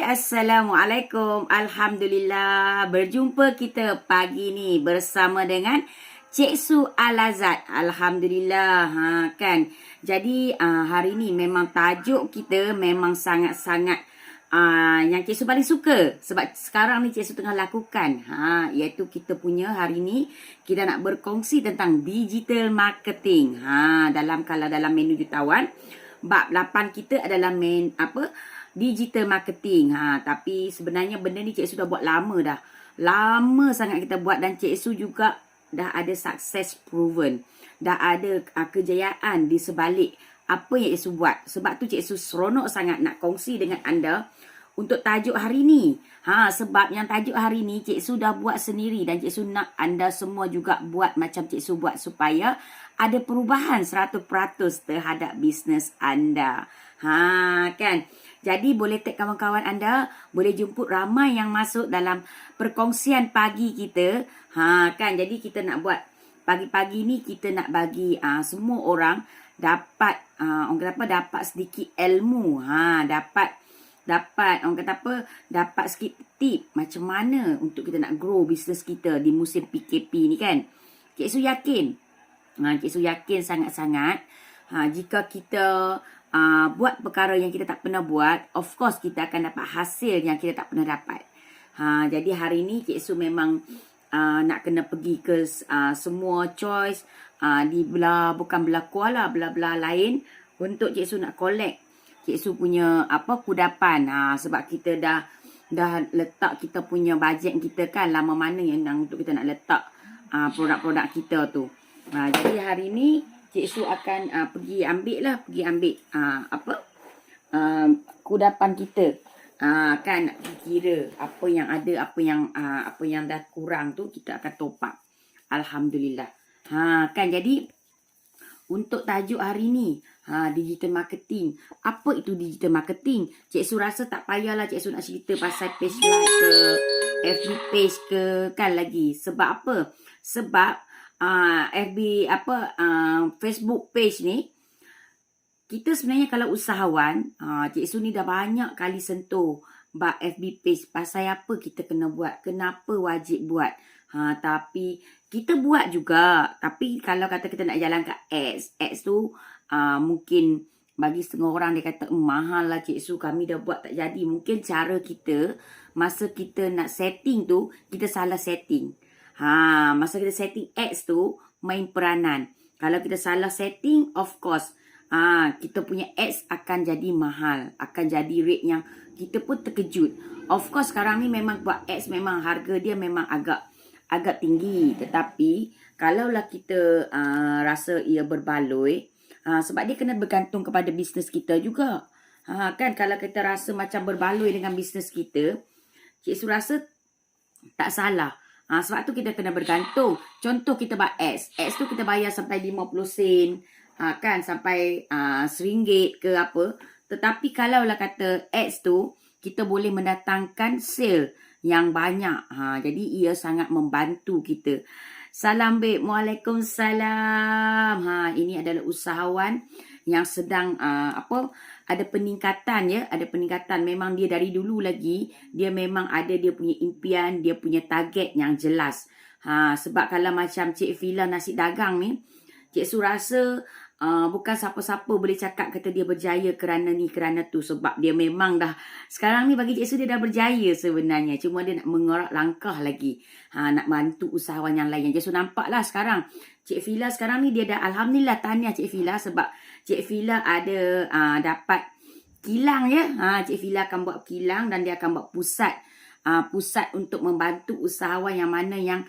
Assalamualaikum. Alhamdulillah, berjumpa kita pagi ni bersama dengan Cik Su Al-Azad. Alhamdulillah, kan. Jadi hari ni memang tajuk kita memang sangat-sangat yang Cik Su paling suka, sebab sekarang ni Cik Su tengah lakukan, iaitu kita punya hari ni kita nak berkongsi tentang digital marketing. Kalau dalam menu jutawan, bab 8 kita adalah digital marketing. Tapi sebenarnya benda ni Cik Su dah buat lama dah. Lama sangat kita buat, dan Cik Su juga dah ada success proven. Dah ada kejayaan di sebalik apa yang Cik Su buat. Sebab tu Cik Su seronok sangat nak kongsi dengan anda untuk tajuk hari ni. Sebab yang tajuk hari ni Cik Su dah buat sendiri, dan Cik Su nak anda semua juga buat macam Cik Su buat, supaya ada perubahan 100% terhadap bisnes anda. Kan? Jadi boleh tag kawan-kawan anda, boleh jemput ramai yang masuk dalam perkongsian pagi kita. Kan? Jadi kita nak buat pagi-pagi ni, kita nak bagi semua orang dapat dapat sedikit ilmu. Dapat sikit tip macam mana untuk kita nak grow bisnes kita di musim PKP ni, kan. Cik Su yakin. Cik Su yakin sangat-sangat jika kita buat perkara yang kita tak pernah buat, of course kita akan dapat hasil yang kita tak pernah dapat. Jadi hari ni Cik Su memang nak kena pergi ke semua choice bukan belah Kuala, belah lain, untuk Cik Su nak collect Cik Su punya kudapan. Sebab kita dah letak kita punya bajet kita, kan, lama mana yang untuk kita nak letak produk-produk kita tu. Jadi hari ni Cik Su akan pergi ambil kudapan kita. Kan, nak kira apa yang ada, apa yang dah kurang tu kita akan top up. Alhamdulillah. Kan, jadi untuk tajuk hari ni, digital marketing. Apa itu digital marketing? Cik Su rasa tak payahlah Cik Su nak cerita pasal page like ke, FB page ke, kan lagi. Sebab apa? Sebab Facebook page ni, kita sebenarnya kalau usahawan, Cik Su ni dah banyak kali sentuh bab FB page. Pasal apa kita kena buat, kenapa wajib buat. Tapi kita buat juga. Tapi kalau kata kita nak jalan kat ads tu, mungkin bagi setengah orang dia kata mahal lah Cik Su, kami dah buat tak jadi. Mungkin cara kita, masa kita nak setting tu, kita salah setting. Masa kita setting ads tu, main peranan. Kalau kita salah setting, of course, kita punya ads akan jadi mahal. Akan jadi rate yang kita pun terkejut. Of course, sekarang ni memang buat ads, memang harga dia memang agak tinggi. Tetapi, kalaulah kita rasa ia berbaloi, sebab dia kena bergantung kepada bisnes kita juga. Kan, kalau kita rasa macam berbaloi dengan bisnes kita, Cik Su rasa tak salah. Sebab tu kita kena bergantung. Contoh kita buat ads. Ads tu kita bayar sampai 50 sen. Kan, sampai RM1 ke apa. Tetapi kalaulah kata ads tu, kita boleh mendatangkan sale yang banyak. Jadi ia sangat membantu kita. Salam baik. Waalaikumsalam. Ini adalah usahawan yang sedang ada peningkatan, ya. Ada peningkatan. Memang dia dari dulu lagi, dia memang ada dia punya impian, dia punya target yang jelas. Sebab kalau macam Cik Fila nasi dagang ni, Cik Su rasa bukan siapa-siapa boleh cakap kata dia berjaya kerana ni, kerana tu. Sebab dia memang dah, sekarang ni bagi Cik Su dia dah berjaya sebenarnya. Cuma dia nak mengerak langkah lagi. Nak bantu usahawan yang lain. Cik Su nampak lah sekarang. Cik Fila sekarang ni dia dah, Alhamdulillah, tahniah Cik Fila. Sebab Cik Fila ada dapat kilang, ya. Cik Fila akan buat kilang, dan dia akan buat pusat untuk membantu usahawan yang mana yang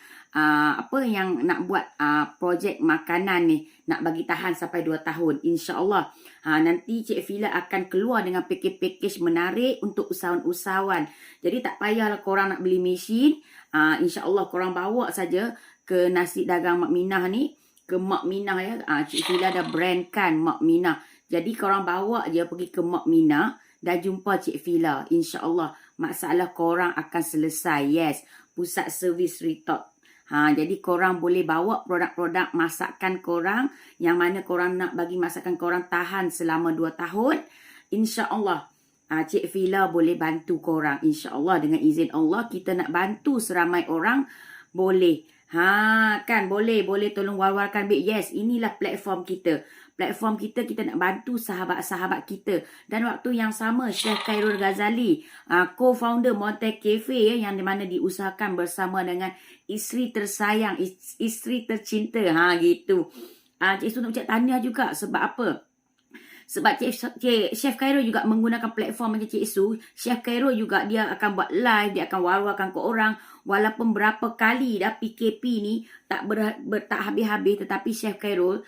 yang nak buat projek makanan ni, nak bagi tahan sampai 2 tahun, insya-Allah. Nanti Cik Fila akan keluar dengan package menarik untuk usahawan-usahawan. Jadi tak payahlah korang nak beli mesin, insya-Allah korang bawa saja ke nasi dagang Mak Minah ni, ke Mak Minah, ya. Cik Fila dah brandkan Mak Minah. Jadi korang bawa je pergi ke Mak Minah, dah jumpa Cik Fila, insya-Allah masalah korang akan selesai. Yes, pusat servis retop. Jadi korang boleh bawa produk-produk masakan korang yang mana korang nak bagi masakan korang tahan selama 2 tahun. InsyaAllah Cik Fila boleh bantu korang. InsyaAllah dengan izin Allah kita nak bantu seramai orang boleh. Kan boleh tolong war-warkan bit. Yes, inilah platform kita. Platform kita nak bantu sahabat-sahabat kita. Dan waktu yang sama Syekh Khairul Ghazali, co-founder Monte Cafe yang di mana diusahakan bersama dengan isteri tersayang, isteri tercinta. Gitu. Cik Su nak ucap tahniah juga. Sebab apa? Sebab Chef Khairul juga menggunakan platform macam Cik Su. Chef Khairul juga dia akan buat live, dia akan war-warkan ke orang. Walaupun berapa kali dah PKP ni tak habis-habis, tetapi Chef Khairul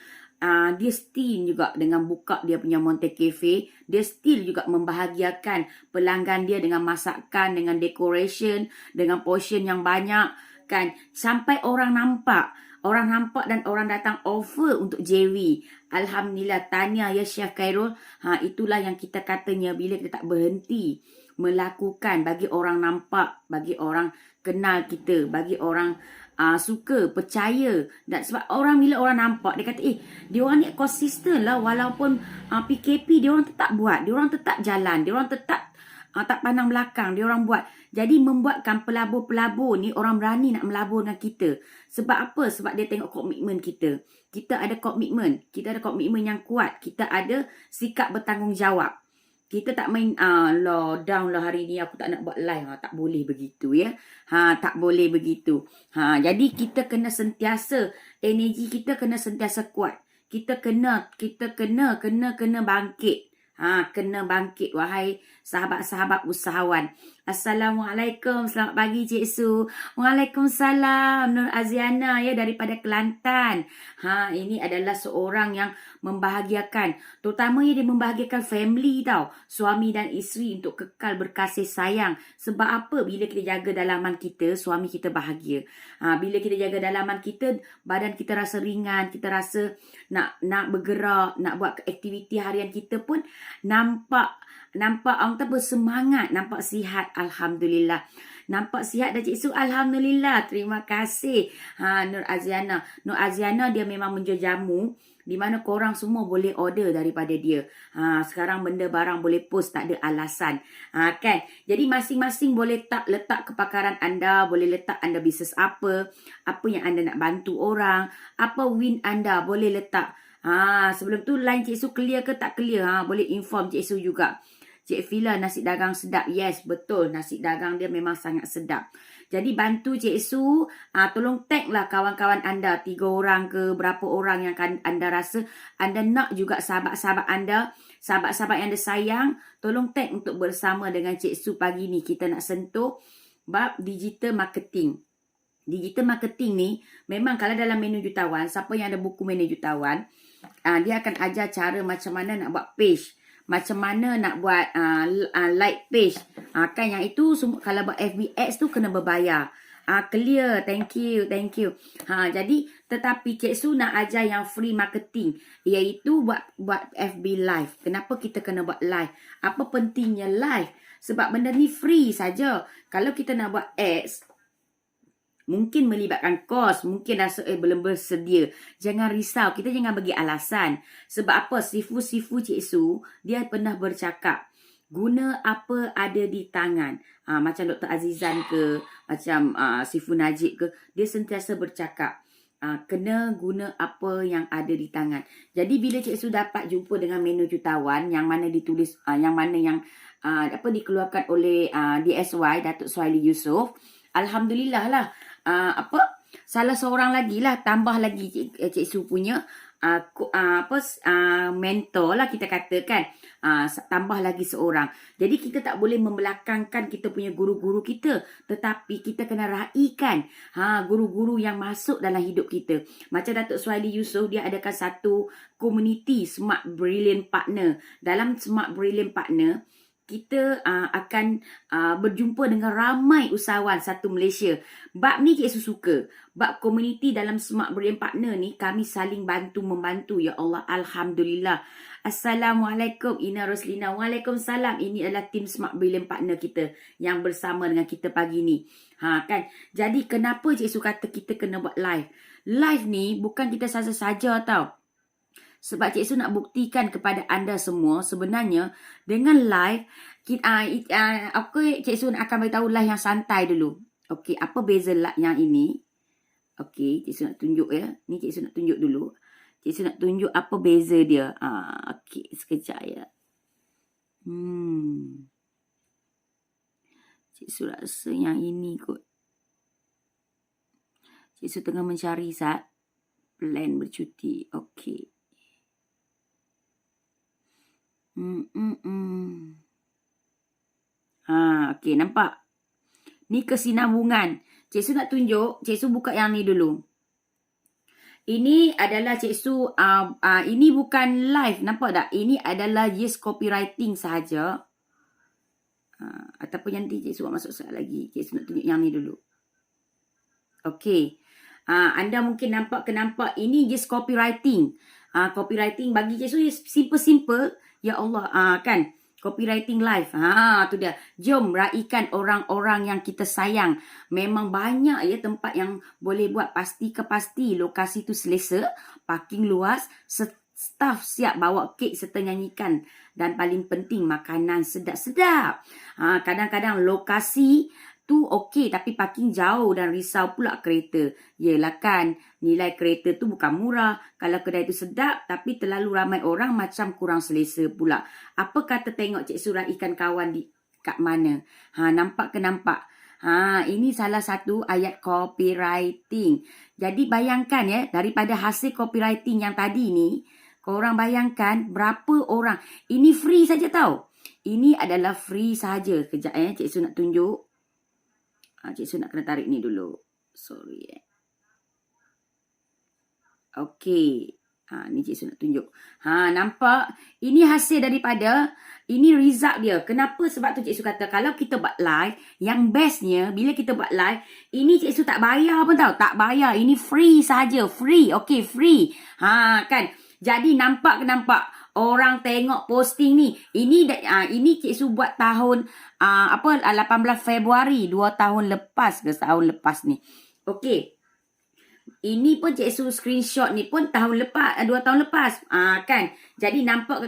dia still juga dengan buka dia punya Monte Cafe. Dia still juga membahagiakan pelanggan dia dengan masakan, dengan decoration, dengan portion yang banyak kan. Sampai orang nampak dan orang datang offer untuk JV. Alhamdulillah, tahniah ya Chef Khairul. Itulah yang kita katanya bila kita tak berhenti melakukan bagi orang nampak, bagi orang kenal kita, bagi orang suka, percaya. Dan sebab bila orang nampak, dia kata dia orang ni konsisten lah walaupun PKP, dia orang tetap buat, dia orang tetap jalan, dia orang tetap tak pandang belakang, dia orang buat. Jadi membuatkan pelabur-pelabur ni orang berani nak melabur dengan kita. Sebab apa? Sebab dia tengok komitmen kita. Kita ada komitmen. Kita ada komitmen yang kuat. Kita ada sikap bertanggungjawab. Kita tak main down lah hari ni aku tak nak buat live. Tak boleh begitu ya. Tak boleh begitu. Jadi kita kena sentiasa, energi kita kena sentiasa kuat. Kita kena bangkit. Kena bangkit wahai sahabat-sahabat usahawan. Assalamualaikum, selamat pagi Cik Su. Waalaikumsalam, Nur Aziana ya daripada Kelantan. Ini adalah seorang yang membahagiakan, terutamanya dia membahagiakan family tau, suami dan isteri untuk kekal berkasih sayang. Sebab apa? Bila kita jaga dalaman kita, suami kita bahagia. Bila kita jaga dalaman kita, badan kita rasa ringan, kita rasa nak bergerak, nak buat aktiviti harian kita pun nampak orang tu bersemangat, nampak sihat. Alhamdulillah. Nampak sihat dah Cik Su. Alhamdulillah. Terima kasih. Nur Aziana. Nur Aziana dia memang menjual jamu di mana korang semua boleh order daripada dia. Sekarang benda barang boleh post, tak ada alasan. Kan? Jadi masing-masing boleh letak kepakaran anda, boleh letak anda bisnes apa yang anda nak bantu orang, apa win anda boleh letak. Sebelum tu line Cik Su clear ke tak clear? Boleh inform Cik Su juga. Cik Fila, nasi dagang sedap. Yes, betul. Nasi dagang dia memang sangat sedap. Jadi bantu Cik Su, tolong tag lah kawan-kawan anda. 3 orang ke berapa orang yang anda rasa anda nak juga sahabat-sahabat anda, sahabat-sahabat yang anda sayang. Tolong tag untuk bersama dengan Cik Su pagi ni. Kita nak sentuh bab digital marketing. Digital marketing ni memang kalau dalam menu jutawan, siapa yang ada buku menu jutawan, dia akan ajar cara macam mana nak buat page, macam mana nak buat like page. Kan yang itu semua kalau buat FB ads tu kena berbayar. Clear. Thank you. Jadi tetapi Cik Su nak ajar yang free marketing, iaitu buat FB live. Kenapa kita kena buat live? Apa pentingnya live? Sebab benda ni free saja. Kalau kita nak buat ads, mungkin melibatkan kos, mungkin rasa belum bersedia. Jangan risau, kita jangan bagi alasan. Sebab apa? Sifu Cik Su, dia pernah bercakap, guna apa ada di tangan. Macam Dr. Azizan ke, macam Sifu Najib ke, dia sentiasa bercakap, kena guna apa yang ada di tangan. Jadi bila Cik Su dapat jumpa dengan menu jutawan yang mana ditulis, yang mana yang dikeluarkan oleh DSY, Datuk Suhaili Yusof, Alhamdulillah lah. Salah seorang lagi lah, tambah lagi Cik Su punya mentor lah kita katakan, tambah lagi seorang. Jadi kita tak boleh membelakangkan kita punya guru-guru kita, tetapi kita kena raikan guru-guru yang masuk dalam hidup kita. Macam Datuk Suhaili Yusof, dia adakan satu komuniti Smart Brilliant Partner. Dalam Smart Brilliant Partner, kita akan berjumpa dengan ramai usahawan satu Malaysia. Bab ni Cik Su suka. Bab komuniti dalam Smart Brilliant Partner ni, kami saling bantu-membantu. Ya Allah, Alhamdulillah. Assalamualaikum Ina Roslina. Waalaikumsalam. Ini adalah tim Smart Brilliant Partner kita yang bersama dengan kita pagi ni. Kan? Jadi kenapa Cik Su kata kita kena buat live? Live ni bukan kita saja-saja tau. Sebab Cik Su nak buktikan kepada anda semua sebenarnya dengan live Cik Su akan beritahu live yang santai dulu. Okey, apa beza yang ini? Okey, Cik Su nak tunjuk ya. Ni Cik Su nak tunjuk dulu. Cik Su nak tunjuk apa beza dia. Okey, sekejap ya. Cik Su rasa yang ini kot. Cik Su tengah mencari plan bercuti. Okey. Okey, nampak? Ni kesinambungan. Cik Su nak tunjuk, Cik Su buka yang ni dulu. Ini adalah Cik Su, ini bukan live, nampak tak? Ini adalah just copywriting sahaja. Ataupun nanti Cik Su buat masuk sekali lagi. Cik Su nak tunjuk yang ni dulu. Okey. Anda mungkin nampak, ini just copywriting. Copywriting bagi Cik Su simple-simple. Ya Allah, kan? Copywriting live. Tu dia. Jom raikan orang-orang yang kita sayang. Memang banyak ya tempat yang boleh buat. Pasti lokasi tu selesa. Parking luas. Staff siap bawa kek serta nyanyikan. Dan paling penting makanan sedap-sedap. Kadang-kadang lokasi tu okey tapi parking jauh dan risau pula kereta. Yelah kan, nilai kereta tu bukan murah. Kalau kedai tu sedap tapi terlalu ramai orang macam kurang selesa pula. Apa kata tengok Cik Su raikan kawan di kat mana? Nampak ke nampak? Ini salah satu ayat copywriting. Jadi bayangkan ya, daripada hasil copywriting yang tadi ni, korang bayangkan berapa orang. Ini free saja tau. Ini adalah free saja. Kejap Cik Su nak tunjuk. Cik Su nak kena tarik ni dulu. Sorry Okey. Ni Cik Su nak tunjuk. Nampak? Ini hasil daripada, ini result dia. Kenapa? Sebab tu Cik Su kata, kalau kita buat live, yang bestnya, bila kita buat live, ini Cik Su tak bayar pun tau. Tak bayar. Ini free saja. Free. Okey, free. Kan? Jadi nampak ke nampak? Orang tengok posting ni. Ini Cik Su buat tahun 18 Februari 2 tahun lepas ke tahun lepas ni. Okey. Ini pun Cik Su screenshot ni pun tahun lepas 2 tahun lepas. Kan? Jadi nampak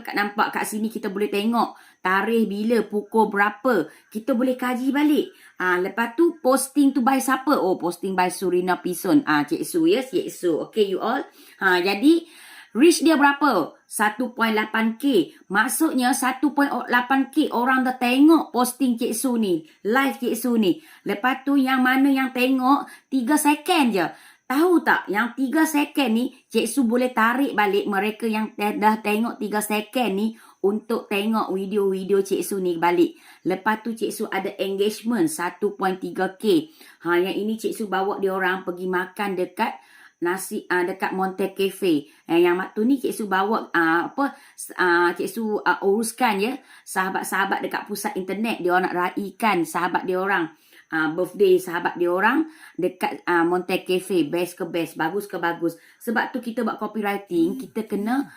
kat sini kita boleh tengok tarikh bila, pukul berapa. Kita boleh kaji balik. Lepas tu posting tu by siapa? Posting by Surina Pison. Cik Su ya, Cik Su. Okay you all. Jadi reach dia berapa? 1.8k. Maksudnya 1.8k orang dah tengok posting Cik Su ni. Live Cik Su ni. Lepas tu yang mana yang tengok 3 second je. Tahu tak? Yang 3 second ni Cik Su boleh tarik balik mereka yang dah tengok 3 second ni untuk tengok video-video Cik Su ni balik. Lepas tu Cik Su ada engagement 1.3k. Yang ini Cik Su bawa dia orang pergi makan dekat dekat Monte Cafe. Yang waktu ni Cik Su bawa Cik Su uruskan ya sahabat-sahabat dekat pusat internet. Dia orang nak raikan sahabat dia orang birthday sahabat dia orang dekat Monte Cafe. Best ke best, bagus ke bagus. Sebab tu kita buat copywriting, kita kena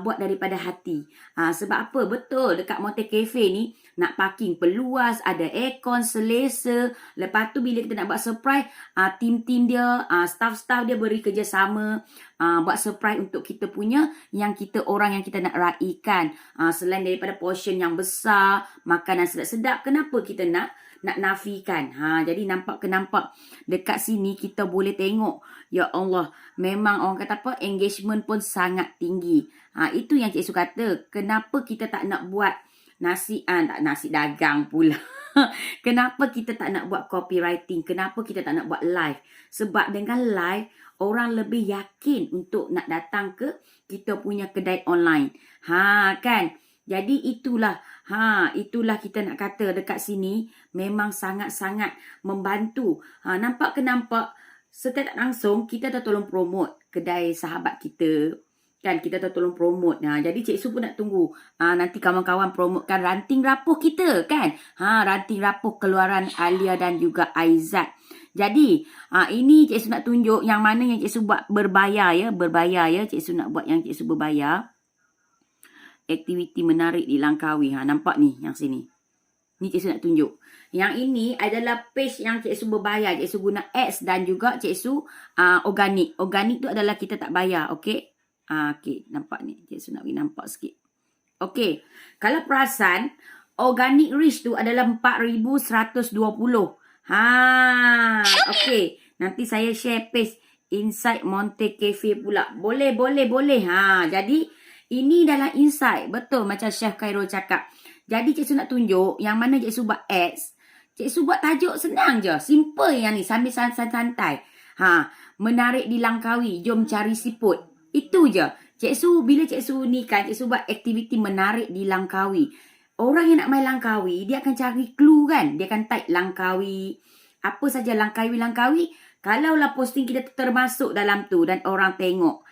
buat daripada hati. Sebab apa? Betul, dekat Monte Cafe ni nak parking peluas, ada aircon selesa. Lepas tu bila kita nak buat surprise, tim-tim dia, staff-staff dia beri kerjasama buat surprise untuk kita punya orang yang kita nak raikan. Selain daripada portion yang besar, makanan sedap-sedap, kenapa kita nak nafikan? Jadi nampak dekat sini kita boleh tengok. Ya Allah, memang orang kata apa, engagement pun sangat tinggi. Itu yang Cik Su kata, kenapa kita tak nak buat nasi dagang pula. Kenapa kita tak nak buat copywriting? Kenapa kita tak nak buat live? Sebab dengan live, orang lebih yakin untuk nak datang ke kita punya kedai online. Kan? Jadi itulah kita nak kata dekat sini memang sangat-sangat membantu. Nampak ke nampak? Secara langsung kita dah tolong promote kedai sahabat kita. Kan kita dah tolong promote. Jadi Cik Su pun nak tunggu. Nanti kawan-kawan promotekan ranting rapuh kita kan. Ranting rapuh keluaran Alia dan juga Aizat. Jadi ini Cik Su nak tunjuk yang mana yang Cik Su buat berbayar ya. Cik Su nak buat yang Cik Su berbayar. Aktiviti menarik di Langkawi. Nampak ni yang sini. Ni Cik Su nak tunjuk. Yang ini adalah page yang Cik Su berbayar. Cik Su guna ads dan juga Cik Su organik. Organik tu adalah kita tak bayar. Okay. Okey, nampak ni. Cik Su nak bagi nampak sikit. Okey, kalau perasan, organic reach tu adalah 4,120. Okey. Nanti saya share page Inside Monte Cafe pula. Boleh. Jadi, ini dalam Inside. Betul macam Chef Khairul cakap. Jadi, Cik Su nak tunjuk yang mana Cik Su buat ads. Cik Su buat tajuk senang je. Simple yang ni. Sambil santai-santai. Menarik di Langkawi. Jom cari siput. Itu je. Cik Su, bila Cik Su ni kan, Cik Su buat aktiviti menarik di Langkawi. Orang yang nak main Langkawi, dia akan cari clue kan. Dia akan type Langkawi. Apa saja Langkawi. Kalaulah posting kita termasuk dalam tu dan orang tengok.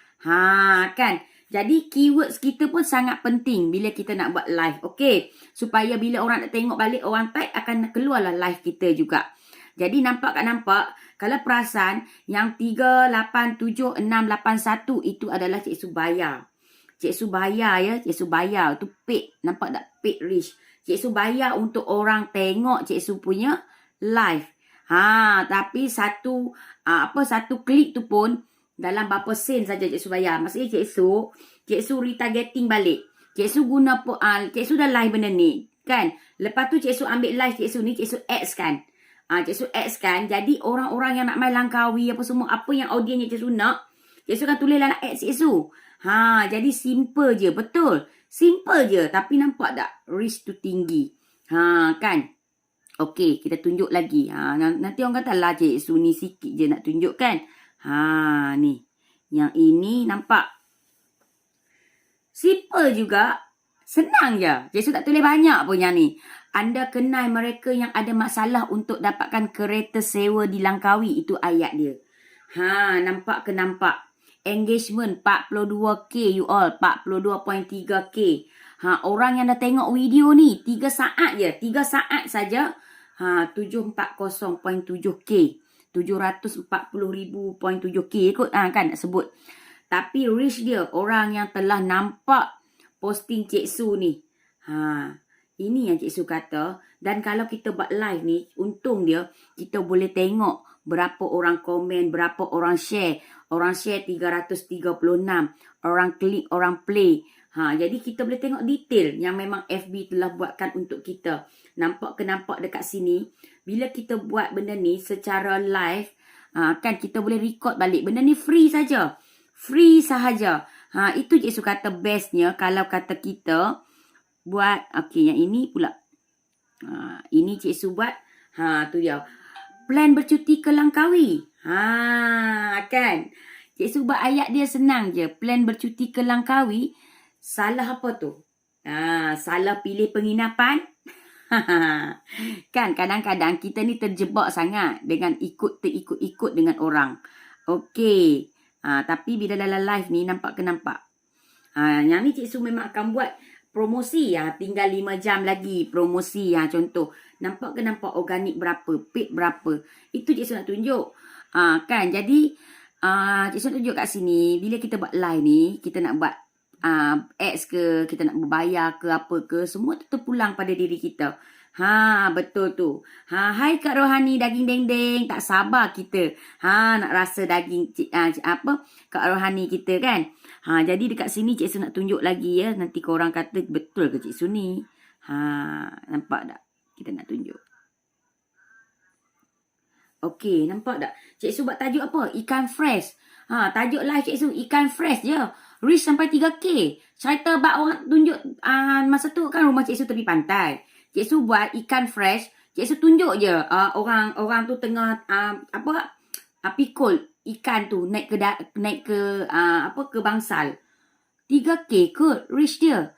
Kan. Jadi keywords kita pun sangat penting bila kita nak buat live. Okey. Supaya bila orang nak tengok balik, orang type akan keluarlah live kita juga. Jadi nampak. Kalau perasan yang 387681 itu adalah Cik Su bayar. Cik Su bayar ya. Cik Su bayar. Itu paid. Nampak tak? Paid reach. Cik Su bayar untuk orang tengok Cik Su punya live. Tapi satu klik tu pun dalam berapa sen saja Cik Su bayar. Maksudnya Cik Su retargeting balik. Cik Su guna Cik Su dah live benda ni. Kan? Lepas tu Cik Su ambil live Cik Su ni. Cik Su ads kan? Cik Su ads kan? Jadi orang-orang yang nak main Langkawi apa semua. Apa yang audiensnya Cik Su nak. Cik Su kan tulis dalam ads Cik Su. Jadi simple je. Betul. Simple je. Tapi nampak tak? Reach tu tinggi. Kan? Okey, kita tunjuk lagi. Nanti orang kata lah Cik Su ni sikit je nak tunjuk kan. Ni. Yang ini nampak. Simple juga. Senang je. Cik Su tak tulis banyak pun yang ni. Anda kenal mereka yang ada masalah untuk dapatkan kereta sewa di Langkawi. Itu ayat dia. Nampak ke nampak? Engagement 42K you all. 42.3K. Orang yang dah tengok video ni 3 saat je. 3 saat saja. 740.7K. 740,000.7K kot kan nak sebut. Tapi reach dia orang yang telah nampak posting Cik Su ni. Ini yang Cik Su kata. Dan kalau kita buat live ni, untung dia kita boleh tengok berapa orang komen, berapa orang share. Orang share 336. Orang klik, orang play. Jadi kita boleh tengok detail yang memang FB telah buatkan untuk kita. Nampak dekat sini. Bila kita buat benda ni secara live, kan kita boleh record balik. Benda ni free saja. Free sahaja. Itu Cik Su kata bestnya kalau kata kita buat. Okey, yang ini pula. Ini Cik Su buat. Tu dia. Plan bercuti ke Langkawi. Kan. Cik Su buat ayat dia senang je. Plan bercuti ke Langkawi. Salah apa tu? Salah pilih penginapan. Kan kadang-kadang kita ni terjebak sangat dengan terikut-ikut dengan orang. Okey. Tapi bila dalam live ni nampak ke nampak? Yang ni Cik Su memang akan buat promosi. Tinggal 5 jam lagi promosi. Contoh. Nampak ke nampak organik berapa? Paid berapa? Itu Cik Su nak tunjuk. Kan jadi Cik Su nak tunjuk kat sini. Bila kita buat live ni, kita nak buat ads ke, kita nak berbayar ke apa ke, semua tu terpulang pada diri kita. Betul tu. Hai Kak Rohani daging deng-deng, tak sabar kita. Nak rasa daging Kak Rohani kita kan. Jadi dekat sini Cik Su nak tunjuk lagi ya. Nanti korang kata betul ke Cik Su ni. Nampak tak? Kita nak tunjuk. Okey, nampak tak? Cik Su buat tajuk apa? Ikan fresh. Tajuk live Cik Su ikan fresh je. Reach sampai 3K. Cerita bak orang tunjuk masa tu kan rumah Cik Su tepi pantai. Cik Su buat ikan fresh. Cik Su tunjuk je orang tu tengah pikul ikan tu naik ke ke bangsal. 3K ke reach dia.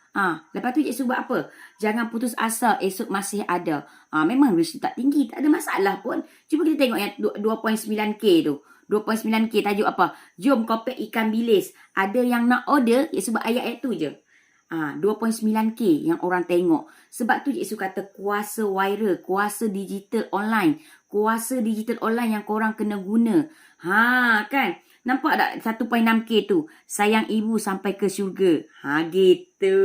Lepas tu Cik Su buat apa? Jangan putus asa, esok masih ada. Memang reach tak tinggi, tak ada masalah pun. Cuba kita tengok yang 2.9K tu. 2.9K tajuk apa? Jom kopek ikan bilis. Ada yang nak order, Cik Su buat ayat tu je. 2.9K yang orang tengok. Sebab tu Cik Su kata kuasa viral, kuasa digital online. Kuasa digital online yang korang kena guna. Kan? Nampak tak 1.6K tu? Sayang ibu sampai ke syurga. Gitu.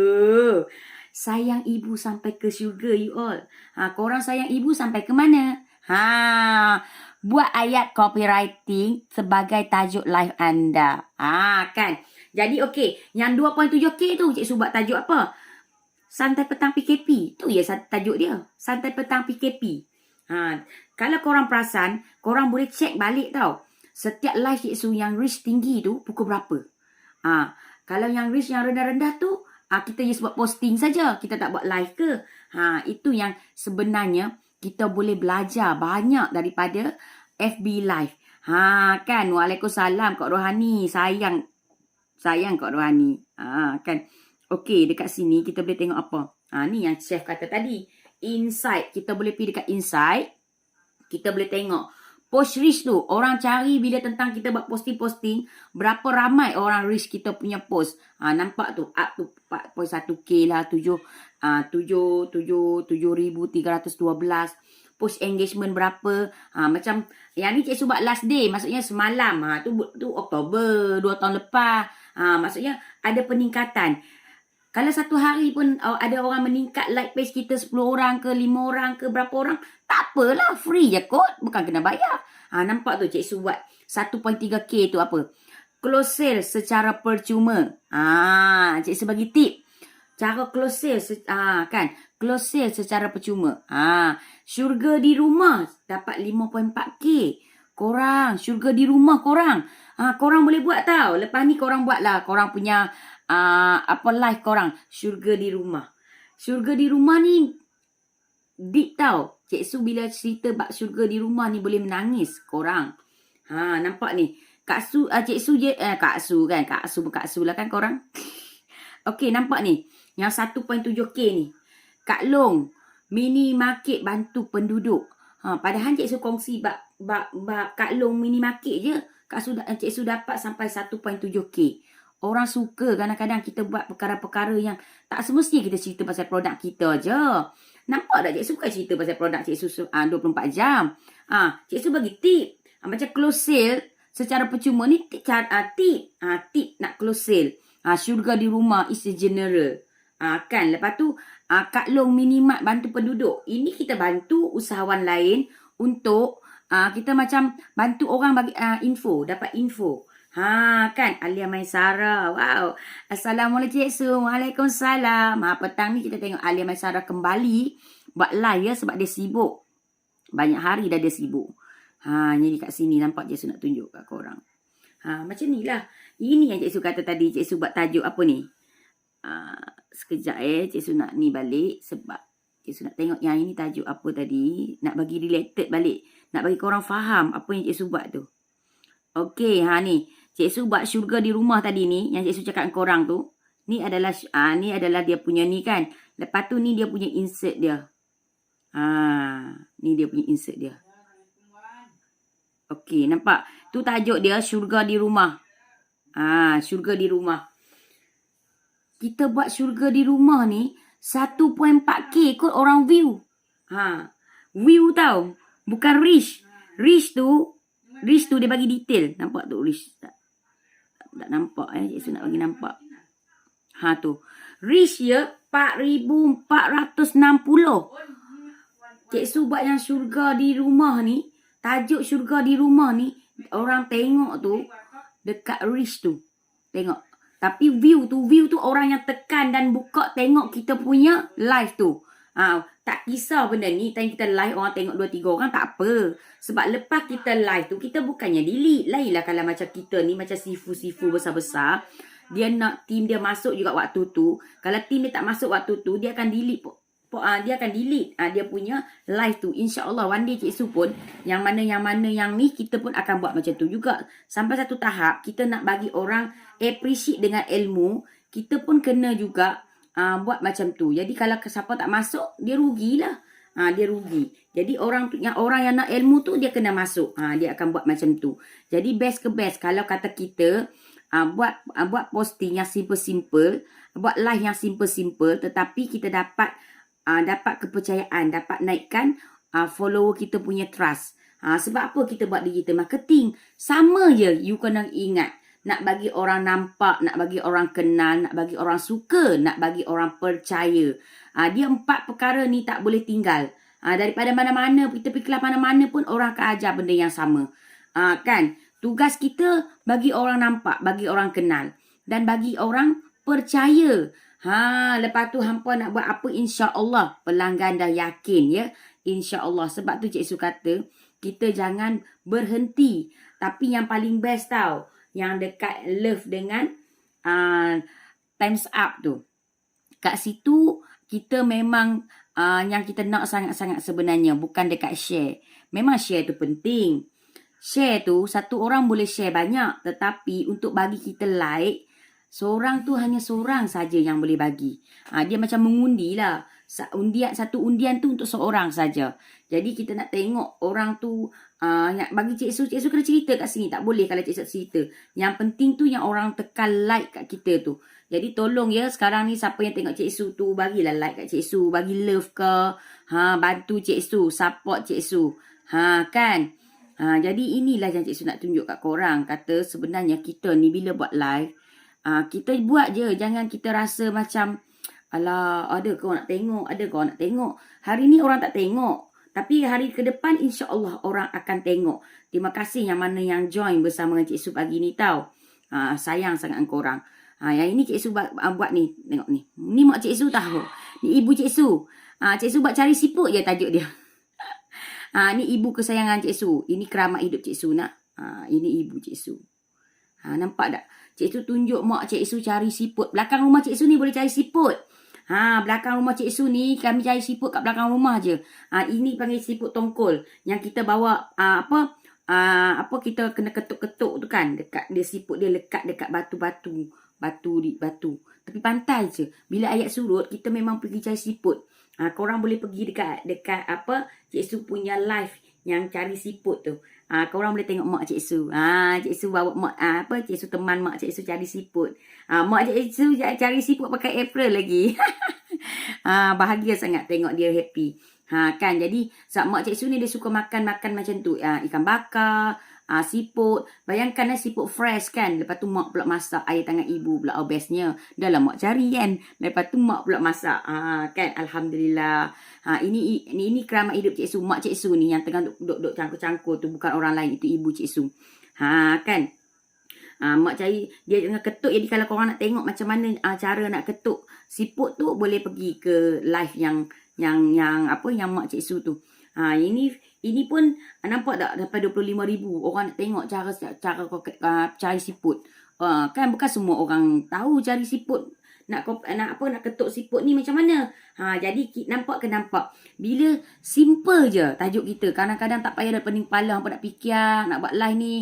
Sayang ibu sampai ke syurga you all. Korang sayang ibu sampai ke mana? Buat ayat copywriting sebagai tajuk live anda. Kan? Jadi okey, yang 2.7K tu Cik Su buat tajuk apa? Santai petang PKP. Tu ya tajuk dia. Santai petang PKP. Kalau korang perasan, korang boleh check balik tau. Setiap live Cik Su yang reach tinggi tu pukul berapa. Kalau yang reach yang rendah-rendah tu, kita just buat posting saja. Kita tak buat live ke. Itu yang sebenarnya kita boleh belajar banyak daripada FB live. Kan. Waalaikumsalam Kak Rohani. Sayang Kak Rohani. Kan. Okey, dekat sini kita boleh tengok apa. Ni yang chef kata tadi. Insight. Kita boleh pergi dekat insight. Kita boleh tengok. Post reach tu. Orang cari bila tentang kita buat posting-posting. Berapa ramai orang reach kita punya post. Nampak tu. Up tu 4.1K lah. 7,312. Post engagement berapa. Macam yang ni Cik Su buat last day. Maksudnya semalam. Tu Oktober 2 tahun lepas. Maksudnya ada peningkatan. Kalau satu hari pun ada orang meningkat like page kita 10 orang ke 5 orang ke berapa orang. Tak apalah. Free je kot. Bukan kena bayar. Nampak tu Cik Su buat 1.3K tu apa. Close sale secara percuma. Cik Su bagi tip. Cara close sale. Kan. Close sale secara percuma. Syurga di rumah. Dapat 5.4K. Korang. Syurga di rumah korang. Korang boleh buat tau. Lepas ni korang buat lah. Korang punya live korang. Syurga di rumah. Syurga di rumah ni deep tau. Cik Su bila cerita bab syurga di rumah ni boleh menangis korang. Nampak ni. Cik Su je. Kak Su kan. Kak Su lah kan korang. Okey, nampak ni. Yang 1.7K ni. Kak Long. Mini market bantu penduduk. Padahal Cik Su kongsi bab Kak Long mini market je. Cik Su dapat sampai 1.7K. Orang suka kadang-kadang kita buat perkara-perkara yang tak semestinya kita cerita pasal produk kita je. Nampak tak Cik Su bukan cerita pasal produk Cik Su 24 jam. Cik Su bagi tip. Macam close sale secara percuma ni tip nak close sale. Syurga di rumah is a general. Kan. Lepas tu Kak Long Minimart bantu penduduk. Ini kita bantu usahawan lain untuk kita macam bantu orang bagi info, dapat info. Kan. Alia Maisara. Wow. Assalamualaikum Cik Su. Waalaikumsalam. Petang ni kita tengok Alia Maisara kembali buat live ya sebab dia sibuk. Banyak hari dah dia sibuk. Jadi kat sini nampak Cik Su nak tunjuk kat korang. Macam ni lah. Ini yang Cik Su kata tadi. Cik Su buat tajuk apa ni? Sekejap Cik Su nak ni balik sebab Cik Su nak tengok yang ini tajuk apa tadi. Nak bagi related balik. Nak bagi korang faham apa yang Cik Su buat tu. Okey, ni. Cik Su buat syurga di rumah tadi ni. Yang Cik Su cakap dengan korang tu. Ni adalah dia punya ni kan. Lepas tu ni dia punya insert dia. Ni dia punya insert dia. Okey, nampak? Tu tajuk dia syurga di rumah. Syurga di rumah. Kita buat syurga di rumah ni 1.4K kot orang view. View tau. Bukan reach. Reach tu dia bagi detail. Nampak tu reach tak? Tak nampak Cik Su nak bagi nampak. Tu. Reach ya 4,460. Cik Su buat yang syurga di rumah ni. Tajuk syurga di rumah ni. Orang tengok tu. Dekat reach tu. Tengok. Tapi view tu orang yang tekan dan buka tengok kita punya live tu. Tak kisah benda ni. Time kita live orang tengok 2-3 orang tak apa. Sebab lepas kita live tu kita bukannya delete. Lainlah kalau macam kita ni macam sifu-sifu besar-besar. Dia nak team dia masuk juga waktu tu. Kalau team dia tak masuk waktu tu dia akan delete. Dia akan delete dia punya live tu. InsyaAllah one day Cik Su pun yang mana yang ni kita pun akan buat macam tu juga. Sampai satu tahap kita nak bagi orang appreciate dengan ilmu. Kita pun kena juga buat macam tu. Jadi kalau siapa tak masuk dia rugilah. Dia rugi. Jadi orang yang nak ilmu tu dia kena masuk. Dia akan buat macam tu. Jadi best ke best kalau kata kita buat posting yang simple-simple, buat live yang simple-simple tetapi kita dapat kepercayaan, dapat naikkan follower kita punya trust. Sebab apa kita buat digital marketing? Sama je, you kena ingat. Nak bagi orang nampak, nak bagi orang kenal, nak bagi orang suka, nak bagi orang percaya. Dia 4 perkara ni tak boleh tinggal. Daripada mana-mana, kita pergi kelas mana-mana pun orang akan ajar benda yang sama. Kan? Tugas kita bagi orang nampak, bagi orang kenal. dan bagi orang percaya. Lepas tu hampa nak buat apa, insya-Allah pelanggan dah yakin ya. Insya-Allah. Sebab tu Cik Su kata kita jangan berhenti. Tapi yang paling best tau, yang dekat love dengan times up tu. Kat situ kita memang yang kita nak sangat-sangat sebenarnya bukan dekat share. Memang share tu penting. Share tu satu orang boleh share banyak, tetapi untuk bagi kita like, seorang tu hanya seorang saja yang boleh bagi. Dia macam mengundi lah. Satu undian tu untuk seorang saja. Jadi kita nak tengok orang tu bagi Cik Su kena cerita kat sini. Tak boleh kalau Cik Su cerita. Yang penting tu yang orang tekan like kat kita tu. Jadi tolong ya, sekarang ni siapa yang tengok Cik Su tu, bagilah like kat Cik Su, bagi love ke, bantu Cik Su, support Cik Su. Kan? Jadi inilah yang Cik Su nak tunjuk kat korang. Kata sebenarnya kita ni bila buat live, kita buat je. Jangan kita rasa macam, alah, ada kau nak tengok, ada kau nak tengok. Hari ni orang tak tengok. Tapi hari ke depan insya-Allah orang akan tengok. Terima kasih yang mana yang join bersama dengan Cik Su pagi ni tau. Sayang sangat korang. Yang ini Cik Su buat ni. Tengok ni. Ni mak Cik Su tahu. Ni ibu Cik Su. Cik Su buat cari siput je tajuk dia. Ni ibu kesayangan Cik Su. Ini keramat hidup Cik Su nak. Ini ibu Cik Su. Nampak tak? Cik Su tunjuk mak Cik Su cari siput. Belakang rumah Cik Su ni boleh cari siput. Belakang rumah Cik Su ni kami cari siput kat belakang rumah je. Ini panggil siput tongkol. Yang kita bawa kita kena ketuk-ketuk tu kan. Dekat dia siput dia lekat dekat batu-batu. Batu. Tapi pantai je. Bila ayat surut kita memang pergi cari siput. Korang boleh pergi dekat Cik Su punya live yang cari siput tu. Korang boleh tengok mak Cik Su. Cik Su bawa mak Cik Su teman mak Cik Su cari siput. Mak Cik Su cari siput pakai April lagi. Bahagia sangat tengok dia happy. Kan, jadi mak Cik Su ni dia suka makan macam tu. Ikan bakar, siput. Bayangkan siput fresh kan. Lepas tu mak pula masak. Air tangan ibu pula. Bestnya. Dah lah mak cari kan. Lepas tu mak pula masak. Kan, Alhamdulillah. Ini keramat hidup Cik Su. Mak Cik Su ni yang tengah duduk cangkur-cangkur tu. Bukan orang lain. Itu ibu Cik Su. Kan. Mak cari. Dia tengah ketuk. Jadi kalau korang nak tengok macam mana cara nak ketuk siput tu, boleh pergi ke live yang mak Cik Su tu. Ini pun nampak tak dapat 25,000 orang nak tengok cara cari siput. Kan bukan semua orang tahu cari siput. Nak ketuk siput ni macam mana. Jadi nampak. Bila simple je tajuk kita. Kadang-kadang tak payah dah pening kepala apa nak fikir nak buat live ni.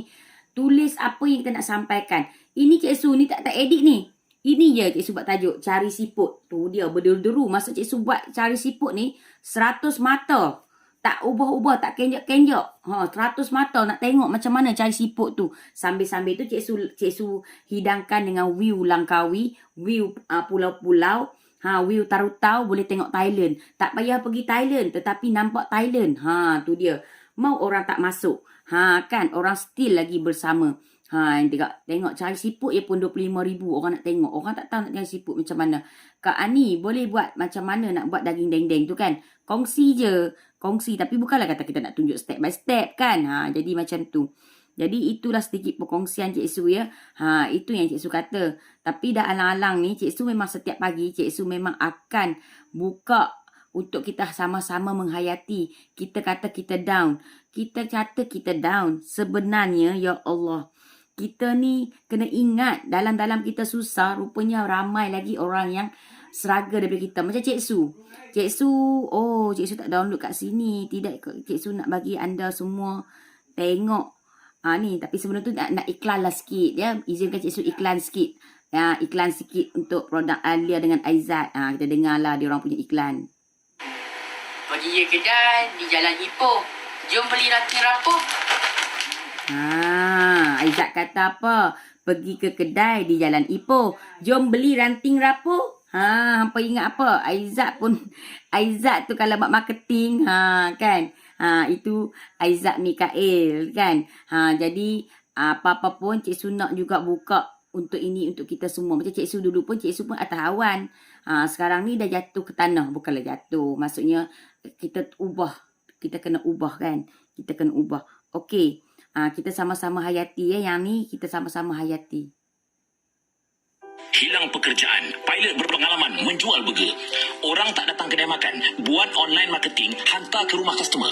Tulis apa yang kita nak sampaikan. Ini Cik Su ni tak edit ni. Ini je Cik Su buat tajuk cari siput. Tu dia berderu-deru. Masa Cik Su buat cari siput ni 100 mata. Tak ubah-ubah, tak kenjak-kenjak. 100 mata nak tengok macam mana cari siput tu. Sambil-sambil tu Cik Su hidangkan dengan view Langkawi, view pulau-pulau, view Tarutau, boleh tengok Thailand. Tak payah pergi Thailand tetapi nampak Thailand. Tu dia. Mau orang tak masuk. Kan orang still lagi bersama. Tengok cari siput je pun 25,000 orang nak tengok. Orang tak tahu nak cari siput macam mana. Kak Ani boleh buat macam mana nak buat daging dendeng tu kan. Kongsi je. Tapi bukanlah kata kita nak tunjuk step by step kan. Jadi macam tu. Jadi itulah sedikit perkongsian Cik Su ya. Itu yang Cik Su kata. Tapi dah alang-alang ni Cik Su memang setiap pagi Cik Su memang akan buka untuk kita sama-sama menghayati. Kita kata kita down. Sebenarnya ya Allah. Kita ni kena ingat dalam-dalam kita susah, rupanya ramai lagi orang yang struggle daripada kita. Macam Cik Su. Cik Su tak download kat sini. Tidak, Cik Su nak bagi anda semua tengok. Ni, tapi sebelum tu nak iklan lah sikit ya. Izinkan Cik Su iklan sikit. Iklan sikit untuk produk Alia dengan Aizat. Kita dengarlah dia orang punya iklan. Pergi ke kedai di Jalan Ipoh. Jom beli ranting rapuh. Aizat kata apa? Pergi ke kedai di Jalan Ipoh. Jom beli ranting rapuh. Hampa ingat apa? Aizat tu kalau buat marketing. Kan? Itu Aizat Mikael. Kan? Jadi, apa-apa pun Cik Su nak juga buka untuk ini, untuk kita semua. Macam Cik Su dulu pun, Cik Su pun atas awan. Sekarang ni dah jatuh ke tanah. Bukanlah jatuh. Maksudnya, kita ubah. Kita kena ubah kan? Kita kena ubah. Okey. Kita sama-sama hayati ya. Yang ni kita sama-sama hayati. hilang pekerjaan, pilot berpengalaman menjual burger. Orang tak datang kedai makan, buat online marketing, hantar ke rumah customer.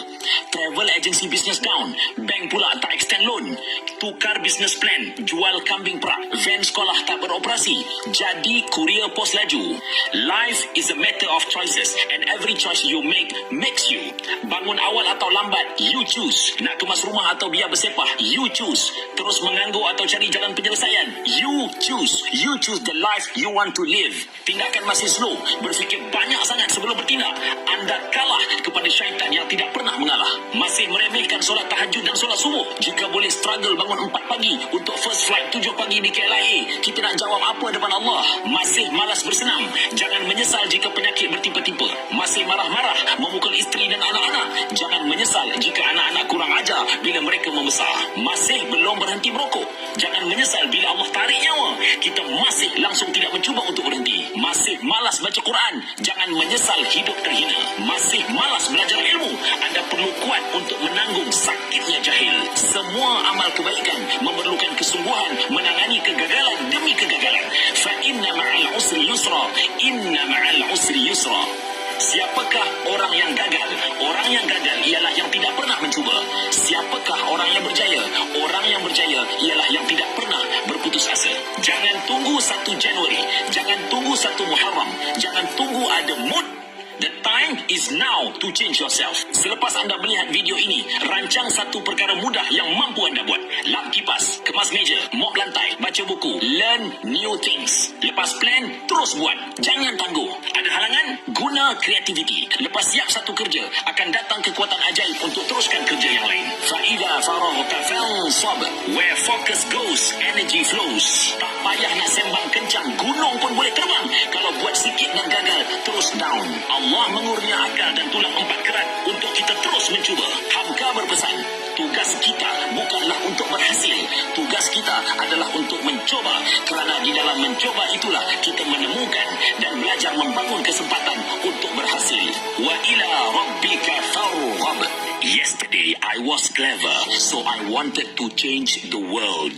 Travel agency business down, bank pula tak extend loan. Tukar business plan, jual kambing perak. Van sekolah tak beroperasi, jadi courier pos laju. Life is a matter of choices and every choice you make makes you. Bangun awal atau lambat, you choose. Nak kemas rumah atau biar bersepah, you choose. Terus menganggur atau cari jalan penyelesaian, you choose. You choose the life you want to live. Tindakan masih slow, berfikir banyak sangat sebelum bertindak. Anda kalah kepada syaitan yang tidak pernah mengalah. Masih meremehkan solat tahajud dan solat subuh. Jika boleh struggle bangun 4 pagi untuk first flight 7 pagi di KLIA, kita nak jawab apa depan Allah? Masih malas bersenam, jangan menyesal jika penyakit bertimpa-timpa. Masih marah-marah memukul isteri dan anak-anak, jangan menyesal jika anak-anak kurang ajar bila mereka membesar. Masih belum berhenti merokok, jangan menyesal bila Allah tarik nyawa. Kita masih langsung tidak mencuba untuk berhenti. Masih malas baca Quran, jangan menyesal hidup terhina. Masih malas belajar ilmu, anda perlu kuat untuk menanggung sakitnya jahil. Semua amal kebaikan memerlukan kesungguhan menangani kegagalan demi kegagalan. Fa inna ma'al usri yusra, inna ma'al usri yusra. Siapakah orang yang gagal? Orang yang gagal ialah yang tidak pernah mencuba. Siapakah orang yang berjaya? Orang yang berjaya ialah yang tidak pernah berputus asa. Jangan tunggu 1 Januari. Jangan tunggu 1 Muharram. Jangan tunggu ada mood. The time is now to change yourself. Selepas anda melihat video ini, rancang satu perkara mudah yang mampu anda buat. Lap kipas, kemas meja, mop lantai, baca buku, learn new things. Lepas plan, terus buat. Jangan tangguh. Ada halangan? Guna kreativiti. Lepas siap satu kerja, akan datang kekuatan ajaib untuk teruskan kerja yang lain. Fa'idha faraghta fansab. Where focus goes, energy flows. Tak payah nak sembang kencang, gunung pun boleh terbang. Kalau buat sikit dan gagal, terus down. Allah mengurnia akal dan tulang 4 kerat untuk kita terus mencuba. Hamka berpesan, tugas kita bukanlah untuk berhasil. Tugas kita adalah untuk mencoba. Kerana di dalam mencoba itulah kita menemukan dan belajar membangun kesempatan untuk berhasil. Wa ila rabbika farghab. Yesterday I was clever, so I wanted to change the world.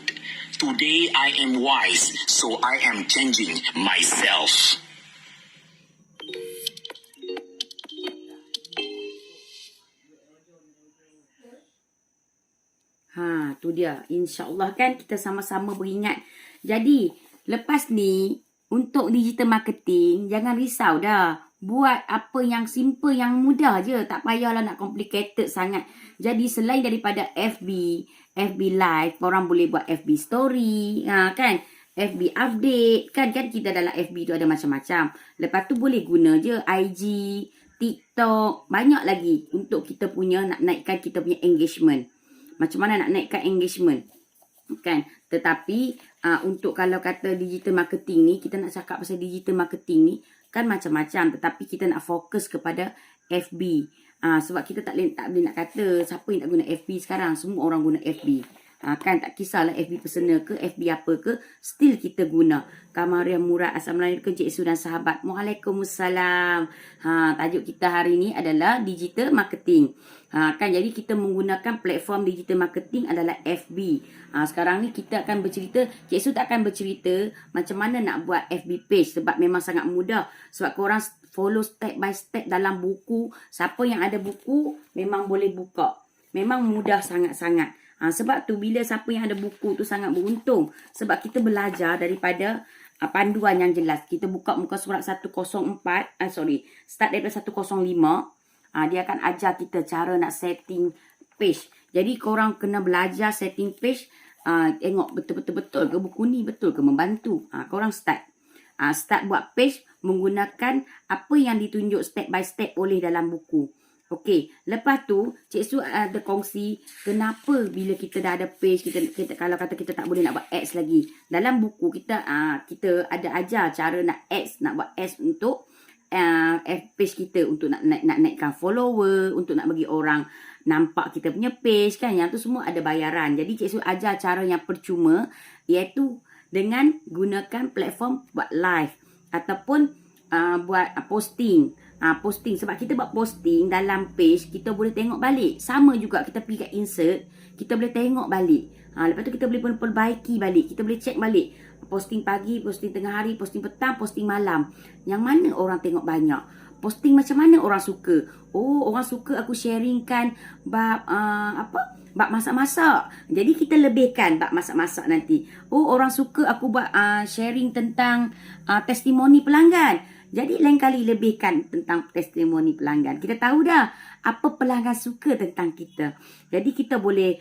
Today I am wise, so I am changing myself. Tu dia. InsyaAllah kan kita sama-sama beringat. Jadi, lepas ni, untuk digital marketing, jangan risau dah. Buat apa yang simple, yang mudah je. Tak payahlah nak complicated sangat. Jadi, selain daripada FB Live, orang boleh buat FB Story, kan? FB Update, kan kita dalam FB tu ada macam-macam. Lepas tu boleh guna je IG, TikTok, banyak lagi untuk kita punya, nak naikkan kita punya engagement. Macam mana nak naikkan engagement, kan? Tetapi untuk kalau kata digital marketing ni, kita nak cakap pasal digital marketing ni kan macam-macam, tetapi kita nak fokus kepada FB. Sebab kita tak boleh nak kata siapa yang tak guna FB sekarang, semua orang guna FB. Kan tak kisahlah FB personal ke, FB apa ke, still kita guna. Kamaria Murad, Assalamualaikum Cik Su dan sahabat. Waalaikumsalam. Tajuk kita hari ni adalah digital marketing. Kan jadi kita menggunakan platform digital marketing adalah FB. Sekarang ni kita akan bercerita, Cik Su tak akan bercerita macam mana nak buat FB page sebab memang sangat mudah. Sebab korang follow step by step dalam buku. Siapa yang ada buku memang boleh buka. Memang mudah sangat-sangat. Sebab tu bila siapa yang ada buku tu sangat beruntung. Sebab kita belajar daripada panduan yang jelas. Kita buka muka surat 104. Start daripada 105. Dia akan ajar kita cara nak setting page. Jadi korang kena belajar setting page. Tengok betul-betul ke buku ni betul ke membantu. Korang start. Start buat page menggunakan apa yang ditunjuk step by step oleh dalam buku. Okey, lepas tu Cik Su ada kongsi kenapa bila kita dah ada page, kita kalau kata kita tak boleh nak buat ads lagi. Dalam buku kita ada ajar cara nak buat ads untuk page kita, untuk nak naikkan follower, untuk nak bagi orang nampak kita punya page kan. Yang tu semua ada bayaran. Jadi Cik Su ajar cara yang percuma, iaitu dengan gunakan platform buat live ataupun buat posting. Posting, sebab kita buat posting dalam page, kita boleh tengok balik. Sama juga kita pergi kat insert, kita boleh tengok balik. Lepas tu kita boleh perbaiki balik, kita boleh check balik Posting pagi, posting tengah hari, posting petang, posting malam. Yang mana orang tengok banyak? Posting macam mana orang suka? Oh, orang suka aku sharingkan bab bab masak-masak. Jadi kita lebihkan bab masak-masak nanti. Oh, orang suka aku buat sharing tentang testimoni pelanggan. Jadi lain kali lebihkan tentang testimoni pelanggan. Kita tahu dah apa pelanggan suka tentang kita. Jadi kita boleh